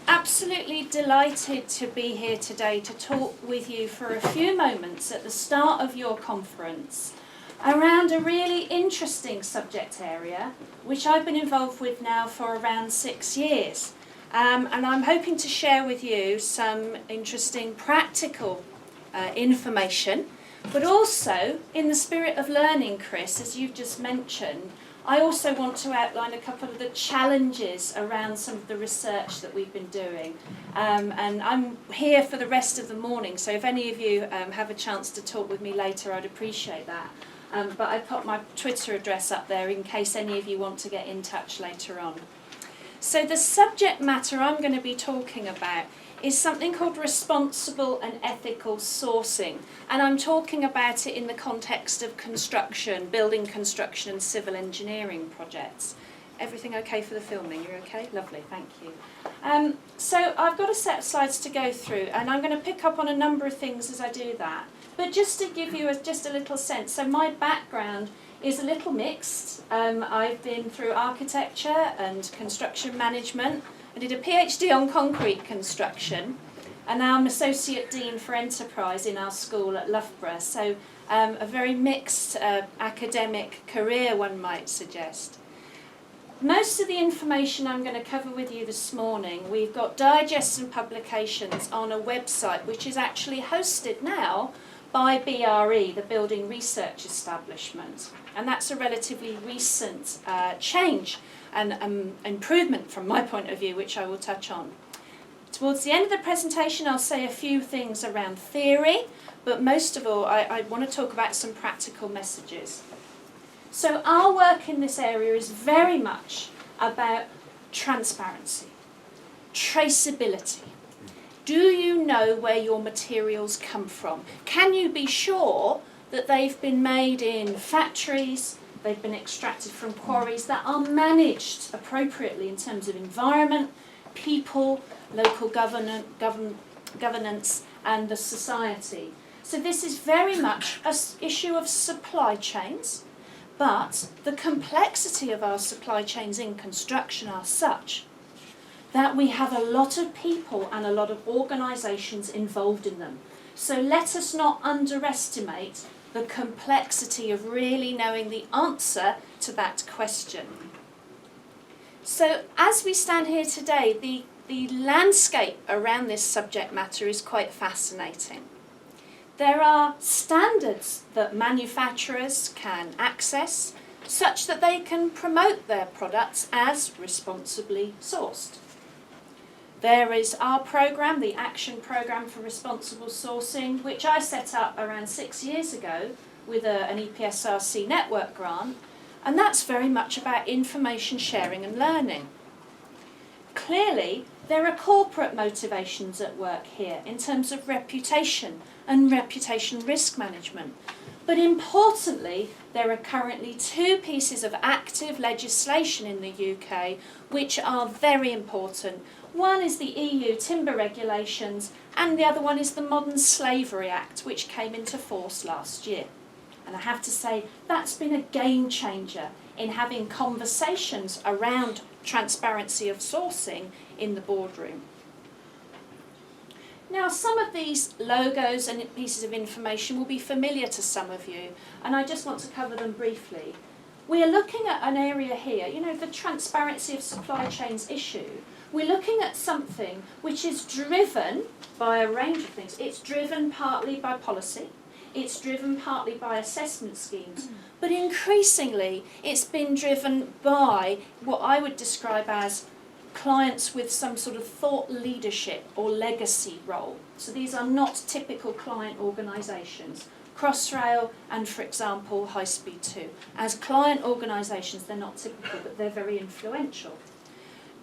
absolutely delighted to be here today to talk with you for a few moments at the start of your conference around a really interesting subject area which I've been involved with now for around 6 years. And I'm hoping to share with you some interesting practical information, but also in the spirit of learning, Chris, as you've just mentioned, I also want to outline a couple of the challenges around some of the research that we've been doing. And I'm here for the rest of the morning, so if any of you have a chance to talk with me later, I'd appreciate that. But I put my Twitter address up there in case any of you want to get in touch later on. So the subject matter I'm going to be talking about is something called responsible and ethical sourcing. And I'm talking about it in the context of construction, building construction and civil engineering projects. Everything okay for the filming? You're okay? Lovely, thank you. So I've got a set of slides to go through, and I'm going to pick up on a number of things as I do that. But just to give you just a little sense, so my background is a little mixed. I've been through architecture and construction management. I did a PhD on concrete construction, and now I'm Associate Dean for Enterprise in our school at Loughborough. So a very mixed academic career, one might suggest. Most of the information I'm going to cover with you this morning, we've got digests and publications on a website which is actually hosted now by BRE, the Building Research Establishment. And that's a relatively recent change and improvement from my point of view, which I will touch on. Towards the end of the presentation, I'll say a few things around theory, but most of all, I want to talk about some practical messages. So our work in this area is very much about transparency, traceability. Do you know where your materials come from? Can you be sure that they've been made in factories, they've been extracted from quarries that are managed appropriately in terms of environment, people, local governance, and the society? So this is very much an issue of supply chains, but the complexity of our supply chains in construction are such that we have a lot of people and a lot of organisations involved in them. So let us not underestimate the complexity of really knowing the answer to that question. So as we stand here today, the landscape around this subject matter is quite fascinating. There are standards that manufacturers can access such that they can promote their products as responsibly sourced. There is our programme, the Action Programme for Responsible Sourcing, which I set up around 6 years ago with an EPSRC network grant, and that's very much about information sharing and learning. Clearly, there are corporate motivations at work here in terms of reputation and reputation risk management. But importantly, there are currently 2 pieces of active legislation in the UK which are very important. One is the EU timber regulations, and the other one is the Modern Slavery Act, which came into force last year. And I have to say, that's been a game changer in having conversations around transparency of sourcing in the boardroom. Now, some of these logos and pieces of information will be familiar to some of you, and I just want to cover them briefly. We are looking at an area here, the transparency of supply chains issue. We're looking at something which is driven by a range of things. It's driven partly by policy, it's driven partly by assessment schemes, but increasingly it's been driven by what I would describe as clients with some sort of thought leadership or legacy role. So these are not typical client organisations. Crossrail and, for example, High Speed 2. As client organisations, they're not typical, but they're very influential.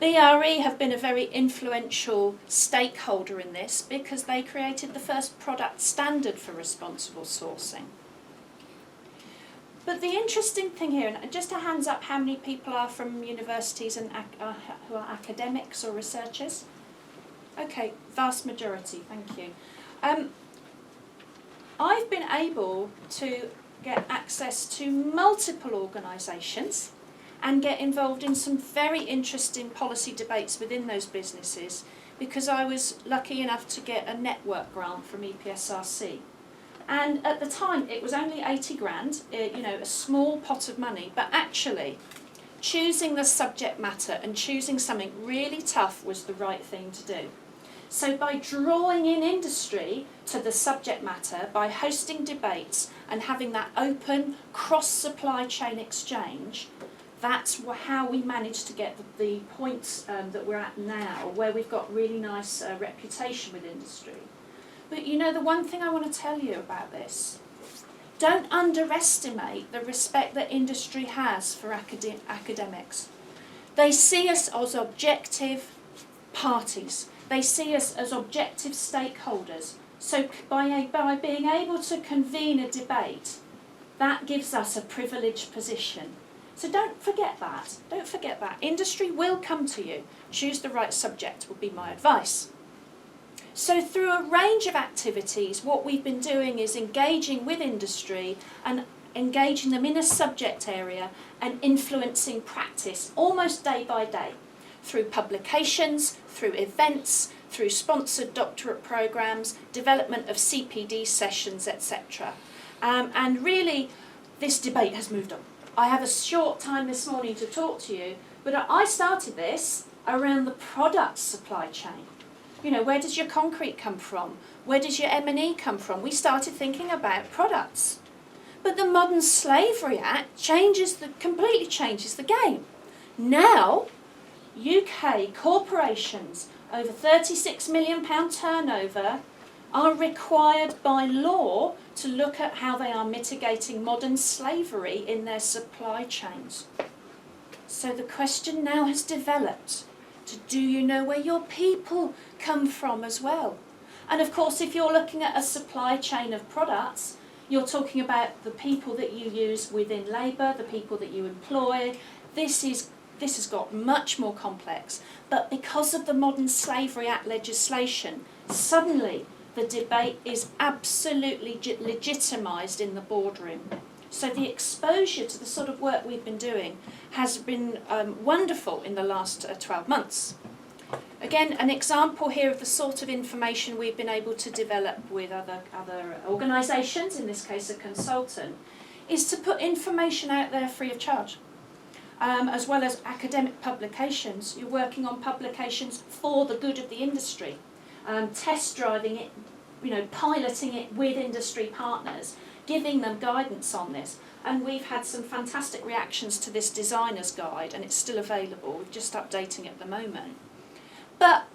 BRE have been a very influential stakeholder in this because they created the first product standard for responsible sourcing. But the interesting thing here, and just a hands up, how many people are from universities and who are academics or researchers? Okay, vast majority, thank you. I've been able to get access to multiple organisations and get involved in some very interesting policy debates within those businesses because I was lucky enough to get a network grant from EPSRC. And at the time, it was only 80 grand, a small pot of money, but actually, choosing the subject matter and choosing something really tough was the right thing to do. So by drawing in industry to the subject matter, by hosting debates and having that open cross-supply chain exchange, that's how we managed to get the points that we're at now, where we've got really nice reputation with industry. But the one thing I want to tell you about this, don't underestimate the respect that industry has for academics. They see us as objective parties. They see us as objective stakeholders. So by being able to convene a debate, that gives us a privileged position. So don't forget that. Don't forget that. Industry will come to you. Choose the right subject would be my advice. So through a range of activities, what we've been doing is engaging with industry and engaging them in a subject area and influencing practice almost day by day through publications, through events, through sponsored doctorate programs, development of CPD sessions, etc. And really, this debate has moved on. I have a short time this morning to talk to you, but I started this around the product supply chain. Where does your concrete come from? Where does your M&E come from? We started thinking about products. But the Modern Slavery Act completely changes the game. Now, UK corporations over £36 million turnover are required by law to look at how they are mitigating modern slavery in their supply chains. So the question now has developed do you know where your people come from as well? And of course, if you're looking at a supply chain of products, you're talking about the people that you use within labour, the people that you employ. This has got much more complex. But because of the Modern Slavery Act legislation, suddenly the debate is absolutely legitimised in the boardroom. So the exposure to the sort of work we've been doing has been wonderful in the last 12 months. Again, an example here of the sort of information we've been able to develop with other organisations, in this case a consultant, is to put information out there free of charge. As well as academic publications, you're working on publications for the good of the industry, test driving it, piloting it with industry partners, giving them guidance on this. And we've had some fantastic reactions to this designer's guide, and it's still available. We're just updating it at the moment. But,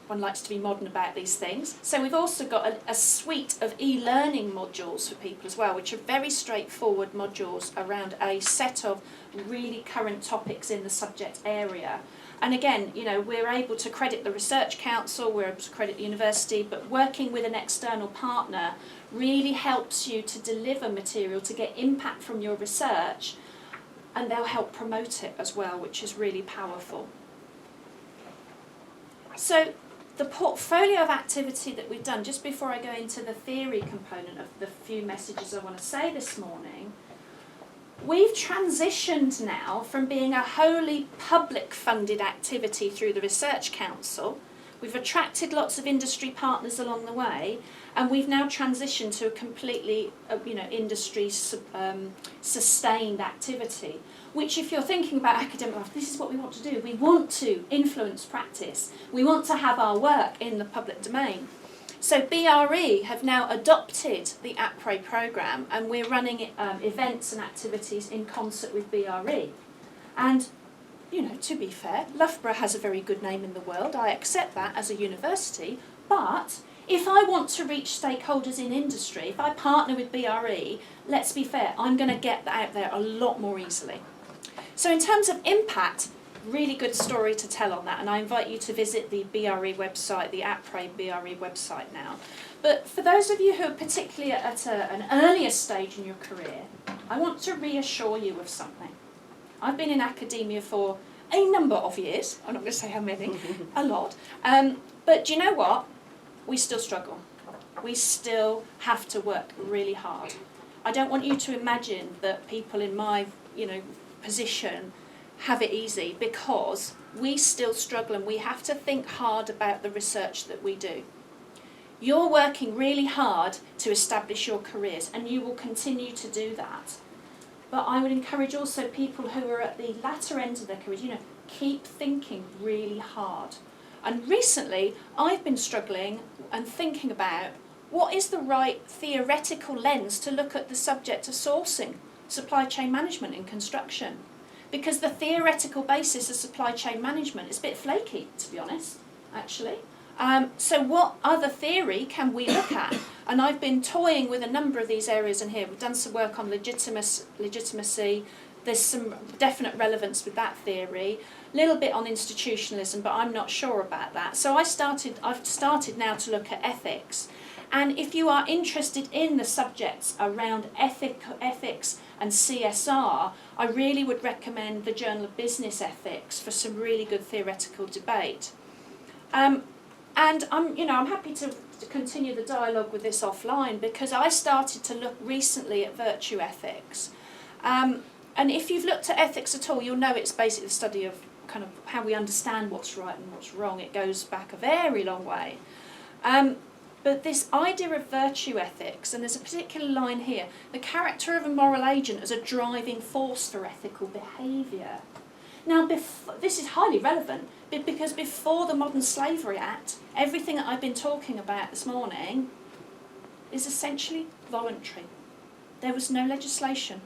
one likes to be modern about these things. So we've also got a suite of e-learning modules for people as well, which are very straightforward modules around a set of really current topics in the subject area. And again, we're able to credit the Research Council, we're able to credit the university, but working with an external partner really helps you to deliver material, to get impact from your research, and they'll help promote it as well, which is really powerful. So the portfolio of activity that we've done, just before I go into the theory component of the few messages I want to say this morning, we've transitioned now from being a wholly public funded activity through the Research Council. We've attracted lots of industry partners along the way, and we've now transitioned to a completely industry sustained activity, which if you're thinking about academic life, this is what we want to do. We want to influence practice. We want to have our work in the public domain. So BRE have now adopted the APRE programme, and we're running events and activities in concert with BRE. And, to be fair, Loughborough has a very good name in the world. I accept that as a university. But if I want to reach stakeholders in industry, if I partner with BRE, let's be fair, I'm going to get that out there a lot more easily. So in terms of impact, really good story to tell on that, and I invite you to visit the BRE website, the APRE BRE website now. But for those of you who are particularly at an earlier stage in your career, I want to reassure you of something. I've been in academia for a number of years, I'm not going to say how many, a lot, but do you know what? We still struggle. We still have to work really hard. I don't want you to imagine that people in my position have it easy, because we still struggle and we have to think hard about the research that we do. You're working really hard to establish your careers, and you will continue to do that. But I would encourage also people who are at the latter end of their careers, keep thinking really hard. And recently, I've been struggling and thinking about what is the right theoretical lens to look at the subject of sourcing, supply chain management in construction. Because the theoretical basis of supply chain management is a bit flaky, to be honest, actually. So what other theory can we look at? And I've been toying with a number of these areas in here. We've done some work on legitimacy. There's some definite relevance with that theory. A little bit on institutionalism, but I'm not sure about that. So I've started now to look at ethics. And if you are interested in the subjects around ethics and CSR, I really would recommend the Journal of Business Ethics for some really good theoretical debate. And I'm happy to continue the dialogue with this offline, because I started to look recently at virtue ethics. And if you've looked at ethics at all, you'll know it's basically the study of kind of how we understand what's right and what's wrong. It goes back a very long way. But this idea of virtue ethics, and there's a particular line here, the character of a moral agent as a driving force for ethical behaviour. Now, this is highly relevant, because before the Modern Slavery Act, everything that I've been talking about this morning is essentially voluntary. There was no legislation.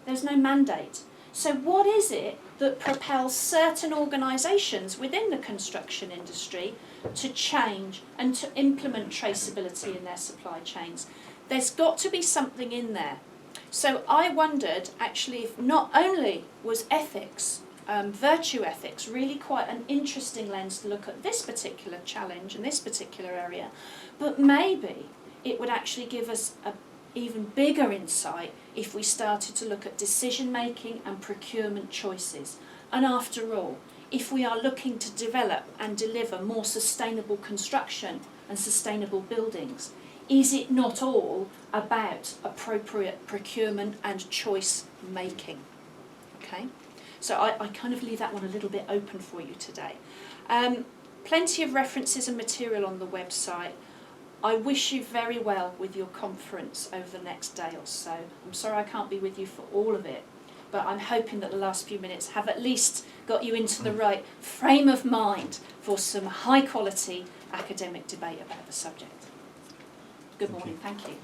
There's no mandate. So what is it that propels certain organisations within the construction industry to change and to implement traceability in their supply chains? There's got to be something in there. So I wondered, actually, if not only was ethics, virtue ethics, really quite an interesting lens to look at this particular challenge in this particular area, but maybe it would actually give us an even bigger insight if we started to look at decision making and procurement choices. And after all, if we are looking to develop and deliver more sustainable construction and sustainable buildings, is it not all about appropriate procurement and choice making? Okay? So I kind of leave that one a little bit open for you today. Plenty of references and material on the website. I wish you very well with your conference over the next day or so. I'm sorry I can't be with you for all of it, but I'm hoping that the last few minutes have at least got you into the right frame of mind for some high quality academic debate about the subject. Good morning, thank you.